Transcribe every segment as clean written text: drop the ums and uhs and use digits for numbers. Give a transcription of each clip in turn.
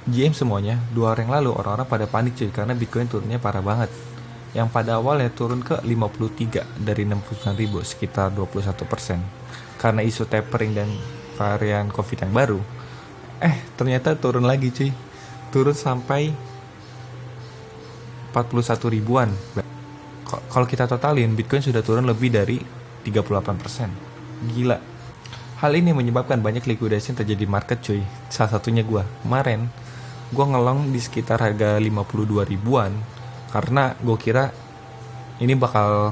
GM semuanya, 2 hari yang lalu orang-orang pada panik cuy karena Bitcoin turunnya parah banget. Yang pada awalnya turun ke 53 dari 69.000, sekitar 21%. Karena isu tapering dan varian Covid yang baru. Ternyata turun lagi cuy. Turun sampai 41 ribuan. Kalau kita totalin, Bitcoin sudah turun lebih dari 38%. Gila. Hal ini menyebabkan banyak likuidasi yang terjadi di market cuy. Salah satunya gue. Kemarin, gue ngelong di sekitar harga 52 ribuan. Karena gue kira ini bakal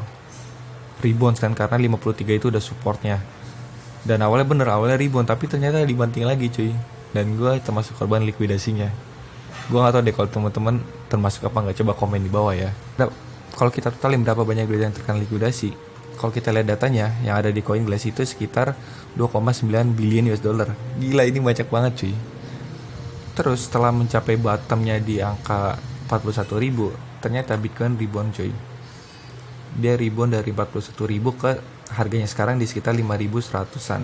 rebound kan, karena 53 itu udah supportnya. Dan awalnya rebound, tapi ternyata dibanting lagi cuy. Dan gue termasuk korban likuidasinya. Gue gak tau deh kalau teman-teman termasuk apa nggak, coba komen di bawah ya. Kalau kita totalin berapa banyak yang terkena likuidasi, kalau kita lihat datanya yang ada di CoinGlass itu sekitar 2,9 billion US dollar. Gila, ini banyak banget cuy. Terus setelah mencapai bottomnya di angka 41 ribu, ternyata Bitcoin rebound cuy. Dia rebound dari 41 ribu ke harganya sekarang di sekitar 5.100an.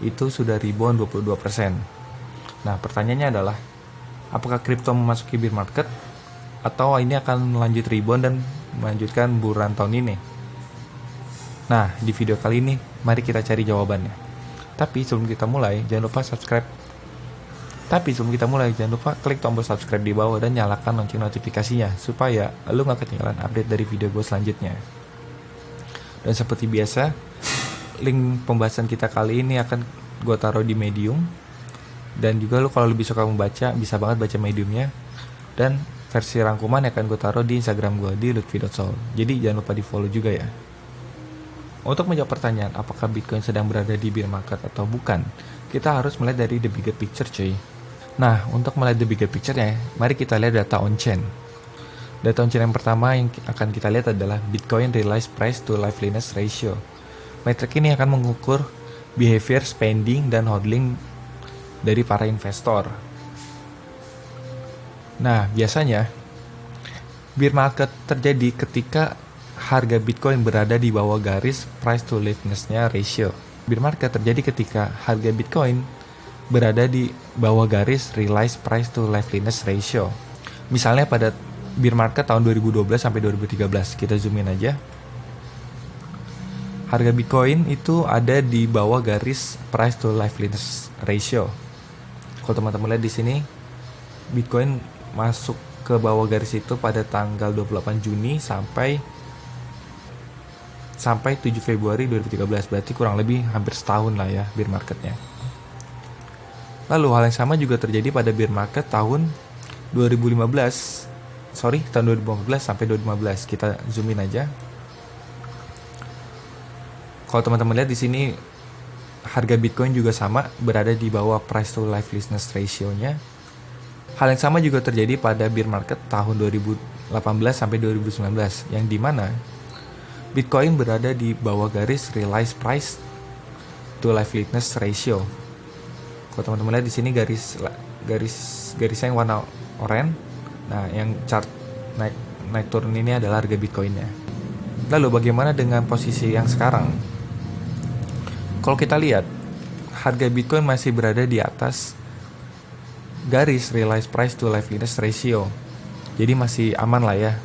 Itu sudah rebound 22%. Nah pertanyaannya adalah, apakah kripto memasuki bear market atau ini akan melanjut rebound dan melanjutkan buruan tahun ini? Nah, di video kali ini mari kita cari jawabannya. Tapi sebelum kita mulai, jangan lupa klik tombol subscribe di bawah dan nyalakan lonceng notifikasinya supaya lu gak ketinggalan update dari video gue selanjutnya. Dan seperti biasa, link pembahasan kita kali ini akan gue taruh di Medium. Dan juga lu kalau lebih suka membaca, bisa banget baca Mediumnya. Dan versi rangkuman akan gue taruh di Instagram gue di lutfi.soul. Jadi jangan lupa di follow juga ya. Untuk menjawab pertanyaan apakah Bitcoin sedang berada di bear market atau bukan, kita harus melihat dari the bigger picture cuy. Nah, untuk melihat the bigger picture-nya, mari kita lihat data on-chain. Data on-chain yang pertama yang akan kita lihat adalah Bitcoin Realized Price to Liveliness Ratio. Metrik ini akan mengukur behavior spending dan hodling dari para investor. Nah, biasanya bear market terjadi ketika harga Bitcoin berada di bawah garis price to liveliness-nya ratio. Bear market terjadi ketika harga Bitcoin berada di bawah garis realized price to liveliness ratio. Misalnya pada bear market tahun 2012 sampai 2013, kita zoom in aja. Harga Bitcoin itu ada di bawah garis price to liveliness ratio. Kalau teman-teman lihat di sini, Bitcoin masuk ke bawah garis itu pada tanggal 28 Juni sampai 7 Februari 2013. Berarti kurang lebih hampir setahun lah ya bear marketnya. Lalu hal yang sama juga terjadi pada bear market tahun 2015 sampai 2015. Kita zoom in aja. Kalau teman-teman lihat di sini, harga Bitcoin juga sama, berada di bawah price to liveliness ratio-nya. Hal yang sama juga terjadi pada bear market tahun 2018 sampai 2019, yang dimana Bitcoin berada di bawah garis realized price to liveliness ratio. Kalau teman-teman lihat di sini garisnya yang warna oranye. Nah, yang chart naik turun ini adalah harga Bitcoinnya. Lalu bagaimana dengan posisi yang sekarang? Kalau kita lihat, harga Bitcoin masih berada di atas garis realized price to liveliness ratio. Jadi masih aman lah ya.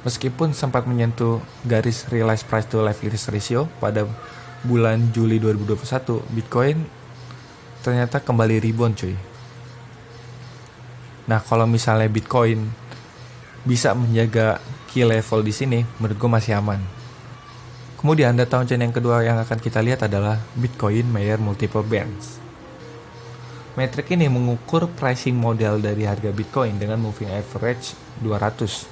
Meskipun sempat menyentuh garis realized price to liveliness ratio pada bulan Juli 2021, Bitcoin ternyata kembali rebound cuy. Nah, kalau misalnya Bitcoin bisa menjaga key level di sini, menurut gue masih aman. Kemudian data on-chain yang kedua yang akan kita lihat adalah Bitcoin Mayer Multiple Bands. Metrik ini mengukur pricing model dari harga Bitcoin dengan moving average 200.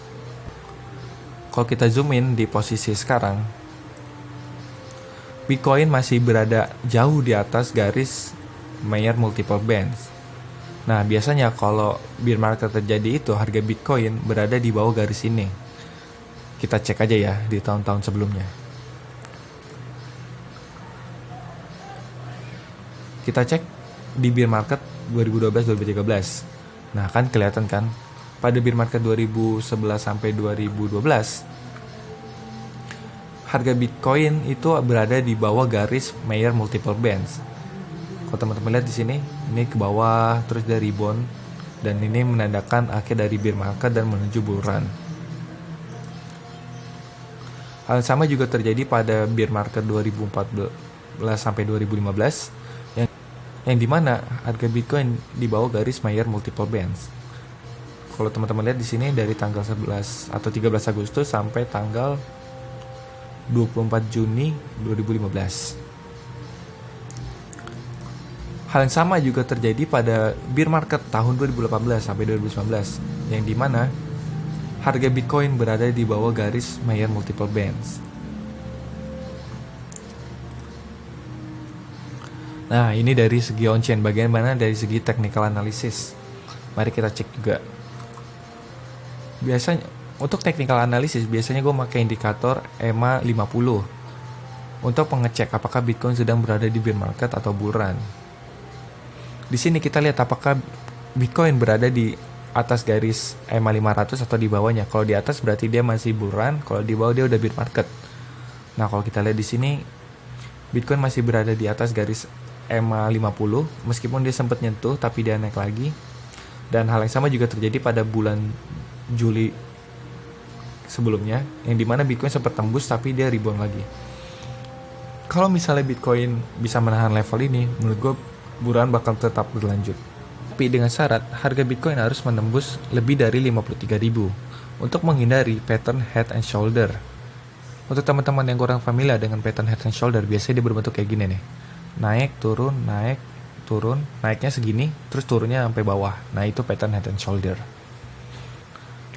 Kalau kita zoom in di posisi sekarang, Bitcoin masih berada jauh di atas garis Mayer Multiple Bands. Nah, biasanya kalau bear market terjadi itu, harga Bitcoin berada di bawah garis ini. Kita cek aja ya di tahun-tahun sebelumnya. Kita cek di bear market 2012-2013. Nah, kan kelihatan kan, pada bear market 2011 sampai 2012, harga Bitcoin itu berada di bawah garis Mayer Multiple Bands. Kalau teman-teman lihat di sini, ini ke bawah terus dari rebound dan ini menandakan akhir dari bear market dan menuju bull run. Hal yang sama juga terjadi pada bear market 2014 sampai 2015 yang dimana harga Bitcoin di bawah garis Mayer multiple bands. Kalau teman-teman lihat di sini dari tanggal 11 atau 13 Agustus sampai tanggal 24 Juni 2015. Hal yang sama juga terjadi pada bear market tahun 2018 sampai 2019 yang dimana harga Bitcoin berada di bawah garis Mayer multiple bands. Nah, ini dari segi on-chain, bagaimana dari segi technical analysis. Mari kita cek juga. Biasanya untuk technical analysis biasanya gue pakai indikator EMA 50 untuk mengecek apakah Bitcoin sedang berada di bear market atau bull run. Di sini kita lihat apakah Bitcoin berada di atas garis EMA 500 atau di bawahnya. Kalau di atas berarti dia masih bull run, kalau di bawah dia udah bear market. Nah, kalau kita lihat di sini Bitcoin masih berada di atas garis EMA 50 meskipun dia sempat nyentuh tapi dia naik lagi. Dan hal yang sama juga terjadi pada bulan Juli sebelumnya yang dimana Bitcoin sempat tembus tapi dia rebound lagi. Kalau misalnya Bitcoin bisa menahan level ini, menurut gue bull run bakal tetap berlanjut. Tapi dengan syarat harga Bitcoin harus menembus lebih dari 53.000 untuk menghindari pattern head and shoulder. Untuk teman-teman yang kurang familiar dengan pattern head and shoulder, biasanya dia berbentuk kayak gini nih. Naik, turun, naiknya segini, terus turunnya sampai bawah. Nah, itu pattern head and shoulder.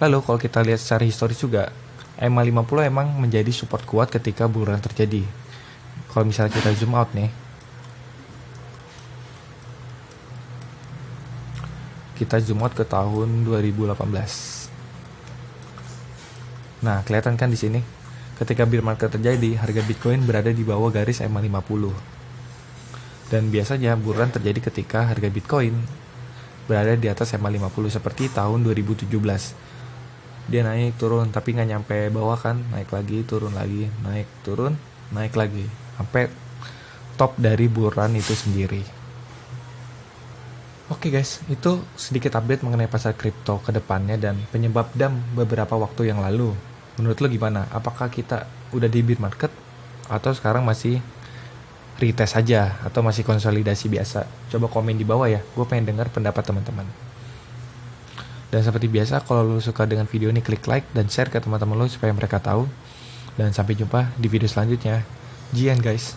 Lalu kalau kita lihat secara historis juga, EMA 50 emang menjadi support kuat ketika bull run terjadi. Kalau misalnya kita zoom out nih, kita zoom out ke tahun 2018. Nah, kelihatan kan di sini, ketika bear market terjadi, harga Bitcoin berada di bawah garis EMA 50. Dan biasanya bull run terjadi ketika harga Bitcoin berada di atas EMA 50 seperti tahun 2017. Dia naik turun tapi nggak nyampe bawah kan, naik lagi, turun lagi, naik turun, naik lagi, sampai top dari bull run itu sendiri. Oke guys, itu sedikit update mengenai pasar kripto ke depannya dan penyebab dump beberapa waktu yang lalu. Menurut lo gimana? Apakah kita udah di bear market atau sekarang masih retest aja atau masih konsolidasi biasa? Coba komen di bawah ya, gue pengen dengar pendapat teman-teman. Dan seperti biasa, kalau lo suka dengan video ini, klik like dan share ke teman-teman lo supaya mereka tahu. Dan sampai jumpa di video selanjutnya. Jian guys.